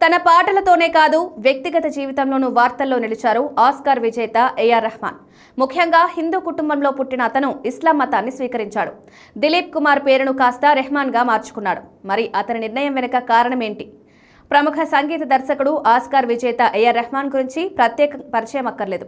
తన పాటలతోనే కాదు వ్యక్తిగత జీవితంలోనూ వార్తల్లో నిలిచారు ఆస్కార్ విజేత ఏఆర్ రెహమాన్. ముఖ్యంగా హిందూ కుటుంబంలో పుట్టిన అతను ఇస్లాం మతాన్ని స్వీకరించాడు. దిలీప్ కుమార్ పేరును కాస్త రెహమాన్గా మార్చుకున్నాడు. మరి అతని నిర్ణయం వెనుక కారణం ఏంటి? ప్రముఖ సంగీత దర్శకుడు ఆస్కార్ విజేత ఏఆర్ రెహమాన్ గురించి ప్రత్యేక పరిచయం అక్కర్లేదు.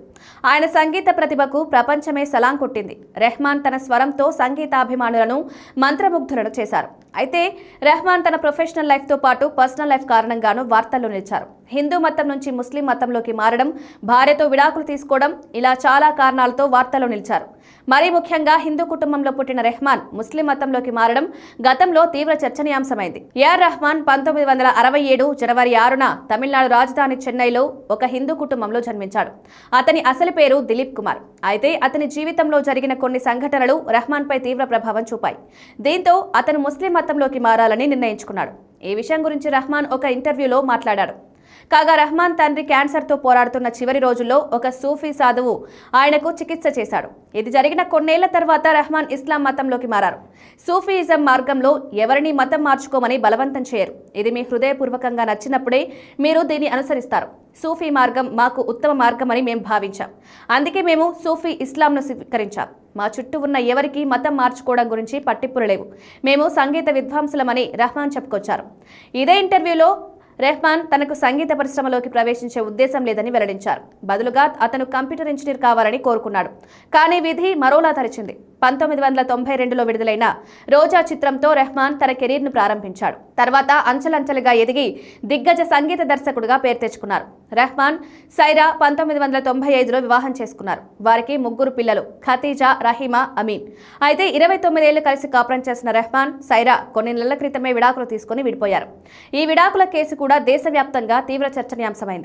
ఆయన సంగీత ప్రతిభకు ప్రపంచమే సలాం కొట్టింది. రెహమాన్ తన స్వరంతో సంగీతాభిమానులను మంత్రముగ్ధులను చేశారు. అయితే రెహమాన్ తన ప్రొఫెషనల్ లైఫ్తో పాటు పర్సనల్ లైఫ్ కారణంగానూ వార్తల్లో నిలిచారు. హిందూ మతం నుంచి ముస్లిం మతంలోకి మారడం, భార్యతో విడాకులు తీసుకోవడం, ఇలా చాలా కారణాలతో వార్తల్లో నిలిచారు. మరీ ముఖ్యంగా హిందూ కుటుంబంలో పుట్టిన రెహమాన్ ముస్లిం మతంలోకి మారడం గతంలో తీవ్ర చర్చనీయాంశమైంది. ఏఆర్ రెహమాన్ 1967 జనవరి 6న తమిళనాడు రాజధాని చెన్నైలో ఒక హిందూ కుటుంబంలో జన్మించాడు. అతని అసలు పేరు దిలీప్ కుమార్. అయితే అతని జీవితంలో జరిగిన కొన్ని సంఘటనలు రెహమాన్పై తీవ్ర ప్రభావం చూపాయి. దీంతో అతను ముస్లిం మతంలోకి మారాలని నిర్ణయించుకున్నాడు. ఈ విషయం గురించి రెహమాన్ ఒక ఇంటర్వ్యూలో మాట్లాడాడు. కాగా రెహమాన్ తండ్రి క్యాన్సర్తో పోరాడుతున్న చివరి రోజుల్లో ఒక సూఫీ సాధువు ఆయనకు చికిత్స చేశాడు. ఇది జరిగిన కొన్నేళ్ల తర్వాత రెహమాన్ ఇస్లాం మతంలోకి మారారు. సూఫీయిజం మార్గంలో ఎవరిని మతం మార్చుకోమని బలవంతం చేయరు. ఇది మీ హృదయపూర్వకంగా నచ్చినప్పుడే మీరు దీన్ని అనుసరిస్తారు. సూఫీ మార్గం మాకు ఉత్తమ మార్గం అని మేము భావించాం. అందుకే మేము సూఫీ ఇస్లాంను స్వీకరించాం. మా చుట్టూ ఉన్న ఎవరికి మతం మార్చుకోవడం గురించి పట్టింపులు లేవు. మేము సంగీత విద్వాంసులమని రెహమాన్ చెప్పుకొచ్చారు. ఇదే ఇంటర్వ్యూలో రెహమాన్ తనకు సంగీత పరిశ్రమలోకి ప్రవేశించే ఉద్దేశం లేదని వెల్లడించారు. బదులుగా అతను కంప్యూటర్ ఇంజనీర్ కావాలని కోరుకున్నాడు. కానీ విధి మరోలా తరిచింది. 1992లో విడుదలైన రోజా చిత్రంతో రెహమాన్ తన కెరీర్ను ప్రారంభించాడు. తర్వాత అంచెలంచెలుగా ఎదిగి దిగ్గజ సంగీత దర్శకుడిగా పేరు తెచ్చుకున్నారు. రెహమాన్ సైరా 1995లో వివాహం చేసుకున్నారు. వారికి 3 పిల్లలు, ఖతీజా, రహీమా, అమీన్. అయితే 29 ఏళ్లు కలిసి కాపురం చేసిన రెహమాన్, సైరా కొన్ని నెలల క్రితమే విడాకులు తీసుకుని విడిపోయారు. ఈ విడాకుల కేసు కూడా దేశవ్యాప్తంగా తీవ్ర చర్చనీయాంశమైంది.